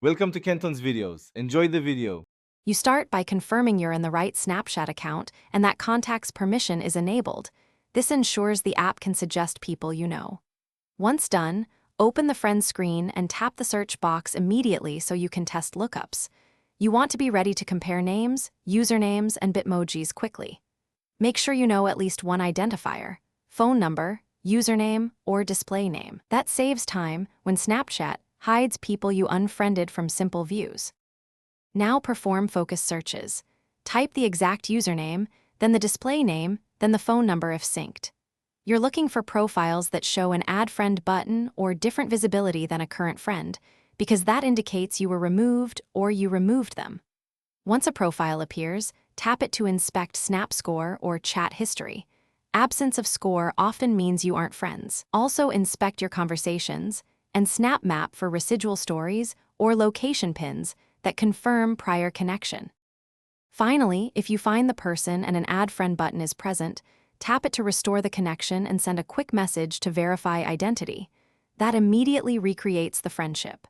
Welcome to Kenton's videos. Enjoy the video. You start by confirming you're in the right Snapchat account and that contact's permission is enabled. This ensures the app can suggest people you know. Once done, open the Friends screen and tap the search box immediately so you can test lookups. You want to be ready to compare names, usernames, and Bitmojis quickly. Make sure you know at least one identifier: phone number, username, or display name. That saves time when Snapchat hides people you unfriended from simple views. Now perform focus searches. Type the exact username, then the display name, then the phone number if synced. You're looking for profiles that show an Add Friend button or different visibility than a current friend, because that indicates you were removed or you removed them. Once a profile appears, tap it to inspect Snap Score or chat history. Absence of score often means you aren't friends. Also inspect your conversations and Snap Map for residual stories or location pins that confirm prior connection. Finally, if you find the person and an Add Friend button is present, tap it to restore the connection and send a quick message to verify identity. That immediately recreates the friendship.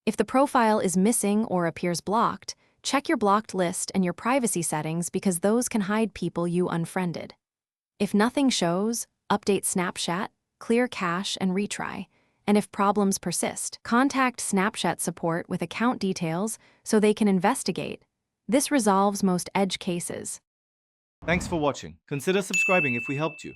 If the profile is missing or appears blocked, check your blocked list and your privacy settings because those can hide people you unfriended. If nothing shows, update Snapchat, clear cache, and retry. And if problems persist, contact Snapchat support with account details so they can investigate. This resolves most edge cases. Thanks for watching. Consider subscribing if we helped you.